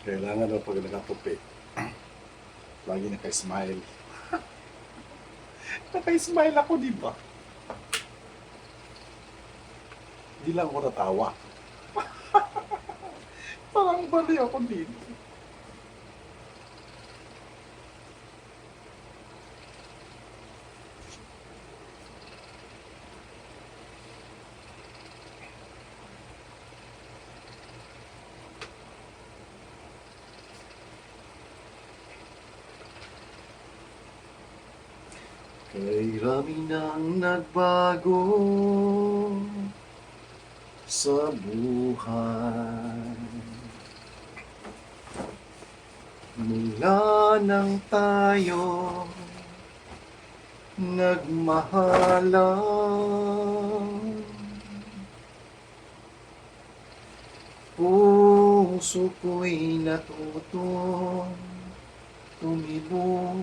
Kailangan daw pag nakatupi, lagi naka-smile. Naka-smile ako, di ba? Hindi lang ako natawa. Parang bali ako dito. Kay rami nang nagbago sa buhay. Mula nang tayo nagmahalan, puso ko'y natutong tumibo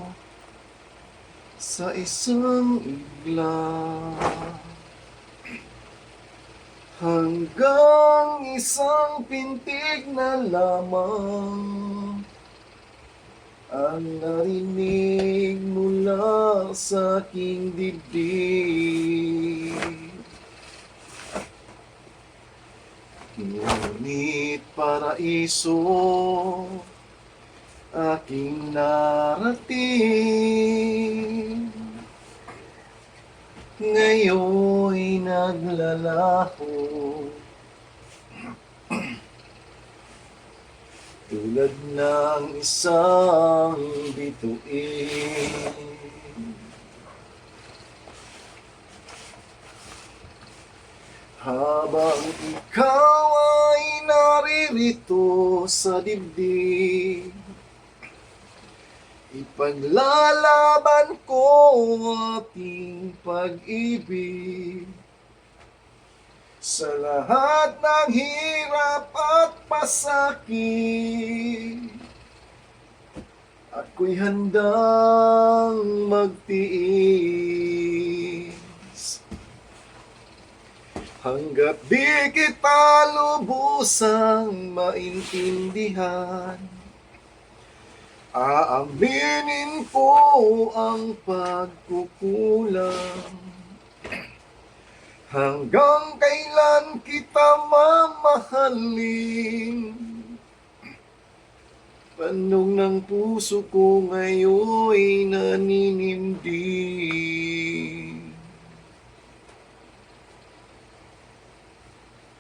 sa isang igla, hanggang isang pintig na lamang ang narinig mula sa aking dibdib. Ngunit paraiso aking narating, ngayon'y naglalaho tulad ng isang bituin. Habang ikaw ay naririto sa dibdib, ipaglalaban ko ating pag-ibig sa lahat ng hirap at pasakit. Ako'y handang magtiis hanggat di kita lubusang maintindihan. Aaminin ko ang pagkukulang, hanggang kailan kita mamahalin. Panong ng puso ko ngayon'y naninimdim.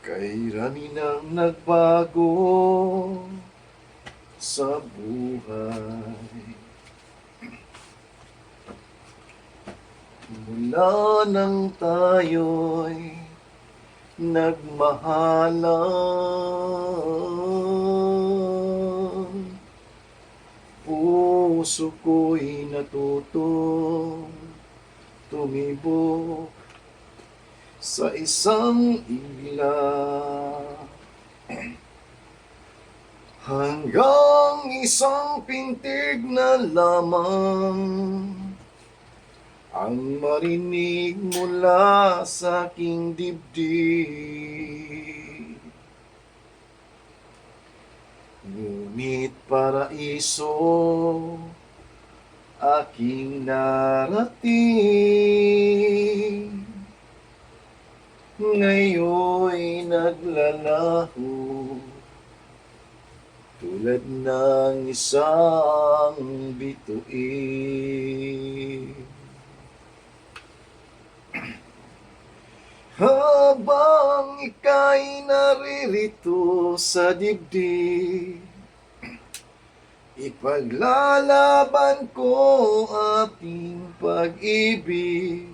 Kay rami nang nagbago sa buhay. Mula nang tayo'y nagmahalan, puso ko'y natutong tumibok sa isang igla, hanggang isang pintig na lamang ang marinig mula sa aking dibdib. Ngunit paraiso aking narating, ngayon'y naglalaho tulad ng isang bituin. Habang ika'y naririto sa dibdib, ipaglalaban ko ating pag-ibig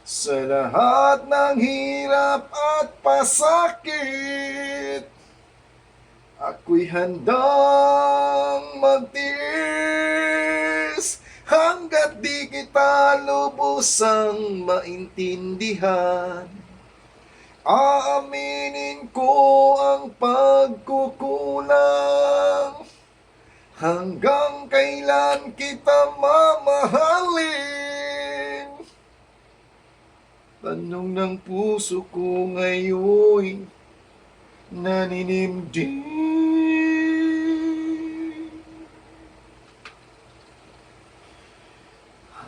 sa lahat ng hirap at pasakit. Ako'y handang magtiis hanggat di kita lubusang maintindihan. Aaminin ko ang pagkukulang, hanggang kailan kita mamahalin. Tanong ng puso ko ngayon'y naninimdim.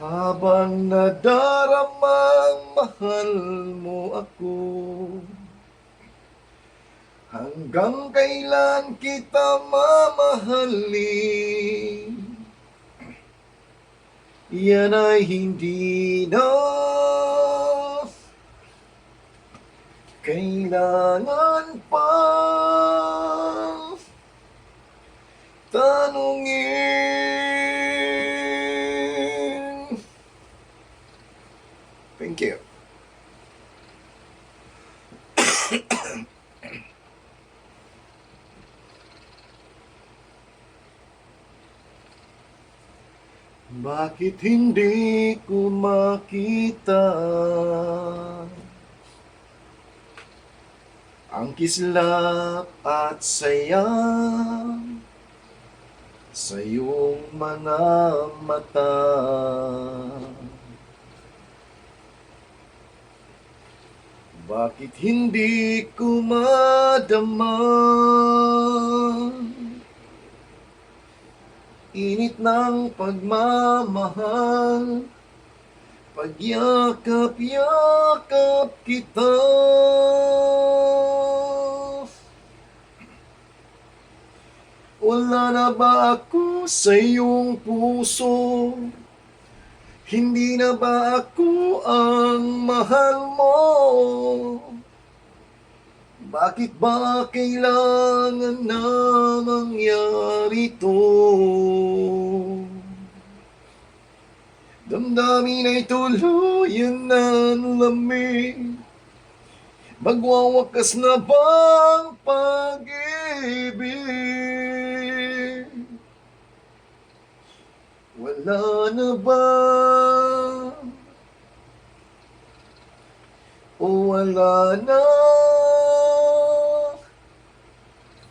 Habang nadaramang mahal mo ako, hanggang kailan kita mamahalin? Yan ay hindi na kailangan pa tanungin. Thank you. Bakit hindi ko makita ang kislap at saya sa iyong mga mata? Bakit hindi ko madama init ng pagmamahal, pagyakap-yakap kita? Wala na ba ako sa iyong puso? Hindi na ba ako ang mahal mo? Bakit ba kailangan na mangyari to? Damdamin ay tuluyan ng lamig. Magwawakas na bang pag-ibig? Wala na ba? O wala na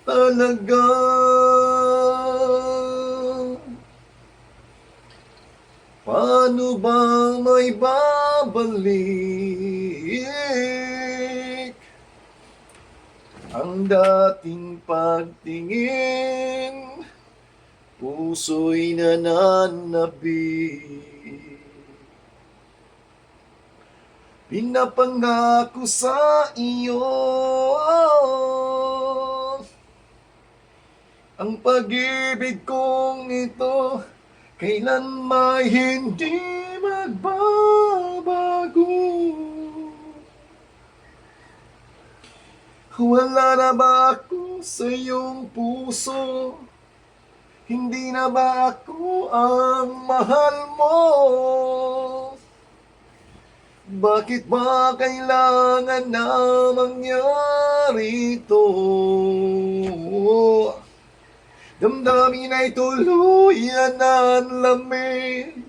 talaga? Paano ba may babalik ang dating pagtingin? Puso'y nananabik. Pinapangako sa iyo ang pag-ibig kong ito kailan may hindi magbabago. Wala na ba ako sa iyong puso? Hindi na ba ako ang mahal mo? Bakit ba kailangan na mangyari ito? Damdamin ay tuluyan ng lamig.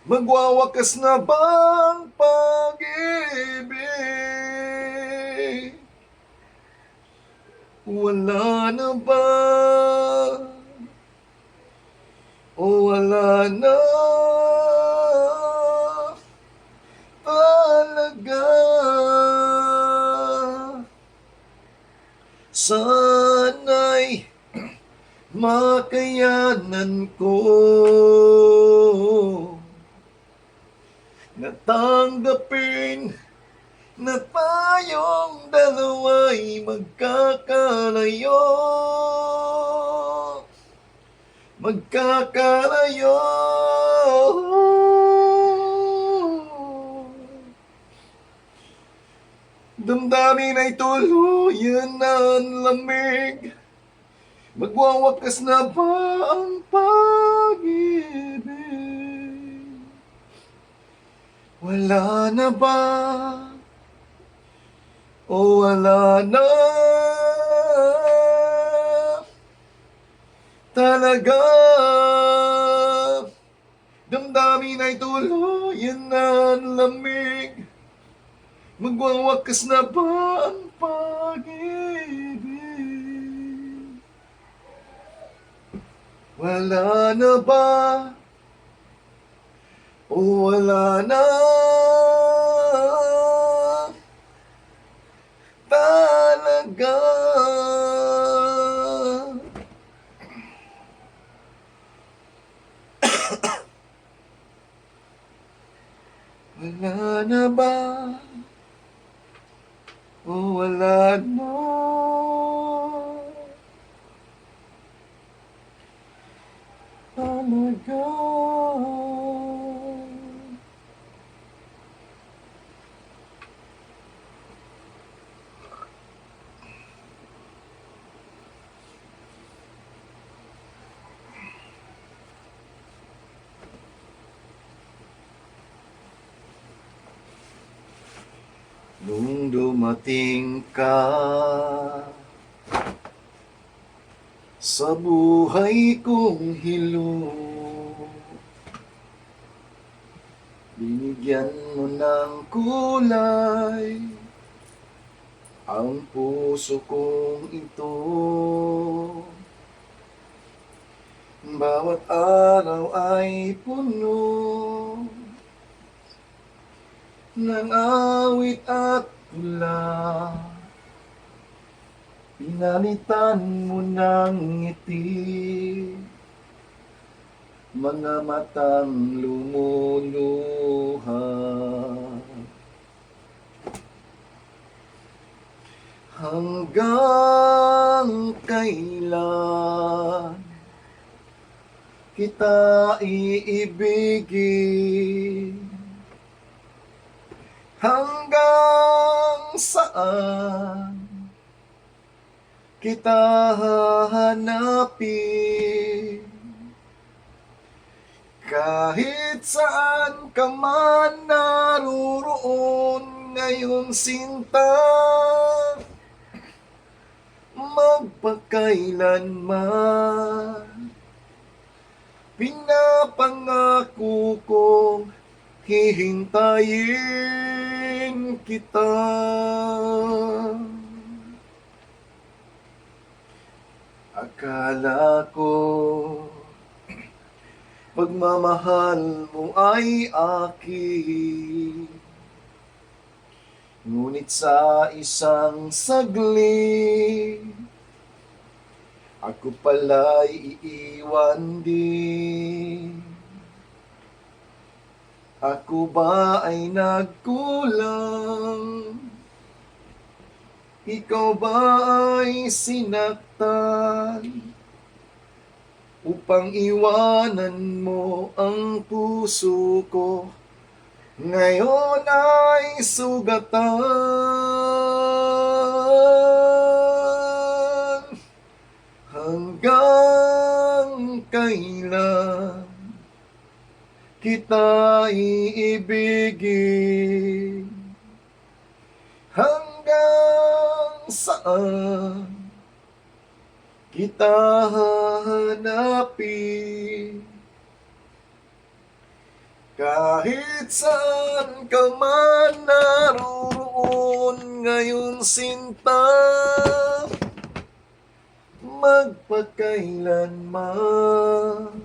Magwawakas na bang pag-ibig? Wala na ba? O wala na talaga? Sana'y makayanan ko na tanggapin na tayong dalawa'y magkakalayo. Magkakalayo. Damdamin ay tuluyan ng lamig. Magwawakas na ba ang pag-ibig? Wala na ba? O wala na talaga? Damdamin ay tuluyan ng lamig. Magwawakas na ba ang pag-ibig? Wala na ba? O wala na talaga? Wala na ba o wala na? Talaga. Nung dumating ka sa buhay kong hilong, binigyan mo ng kulay ang puso kong ito. Bawat araw ay puno ng awit at tula, pinalitan mo ng ngiti, mga matang lumuluha. Hanggang kailan kita iibigin? Hanggang saan kita hahanapin? Kahit saan ka man naroon ngayon, sinta, magpakailanman pinapangako kong hihintayin kita. Akala ko pagmamahal mo ay akin, ngunit sa isang saglit ako pala'y iiwan din. Ako ba ay nagkulang? Ikaw ba ay sinaktan upang iwanan mo ang puso ko? Ngayon ay sugatan. Hanggang kailan kita iibigin? Hanggang saan kita hahanapin? Kahit saan ka man naroon ngayon, sinta, magpakailanman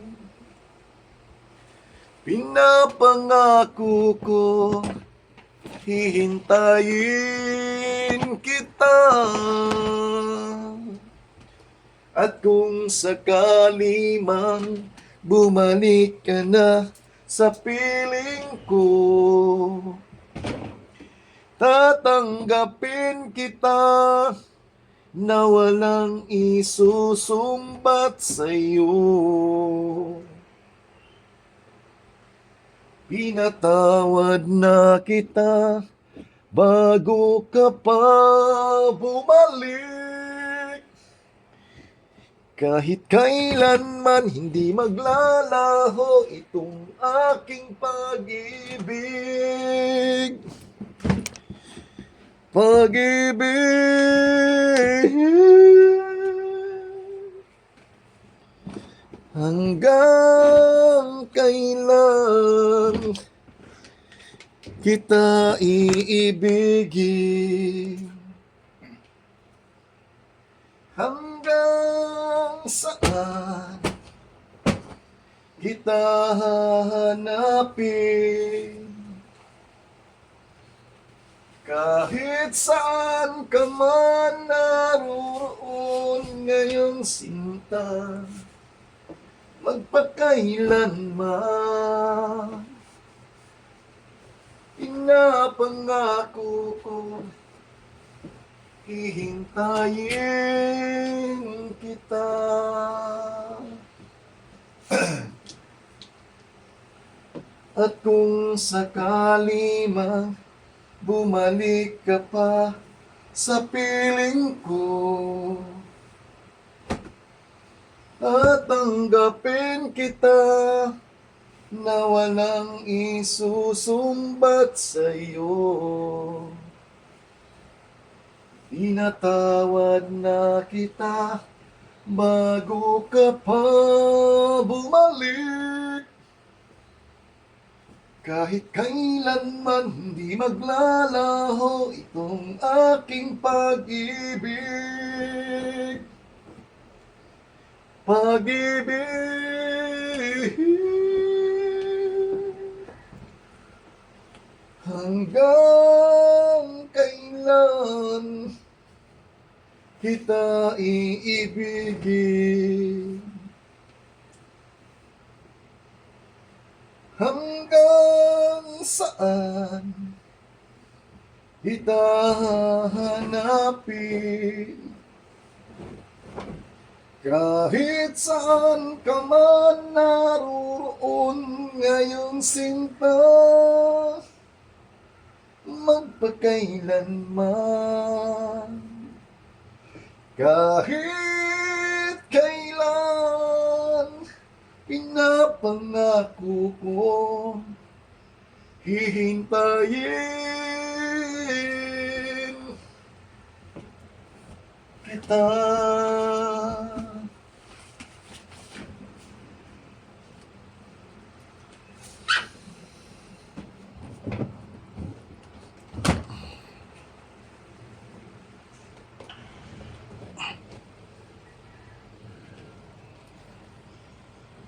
pinapangako ko hihintayin kita. At kung sakali mang bumalik ka na sa piling ko, tatanggapin kita na walang isusumbat sa'yo. Pinatawad na kita bago ka pa bumalik. Kahit kailanman hindi maglalaho itong aking pag-ibig. Hanggang kailan kita iibigin? Hanggang saan kita hahanapin? Kahit saan ka man naroon ngayon, sinta, magpakailanman Pinapangako ko, hihintayin kita. At kung sakali mang bumalik ka pa sa piling ko, at tanggapin kita na walang isusumbat sa'yo. Tinatawad na kita bago ka pa bumalik. Kahit kailanman di maglalaho itong aking pag-ibig. Pag-ibig. Hanggang kailan kita iibigin? Hanggang saan kita hahanapin? Kahit saan ka man naroon ngayong sinta, magpakailanman. Kahit kailan, pinapangako ko, hihintayin kita.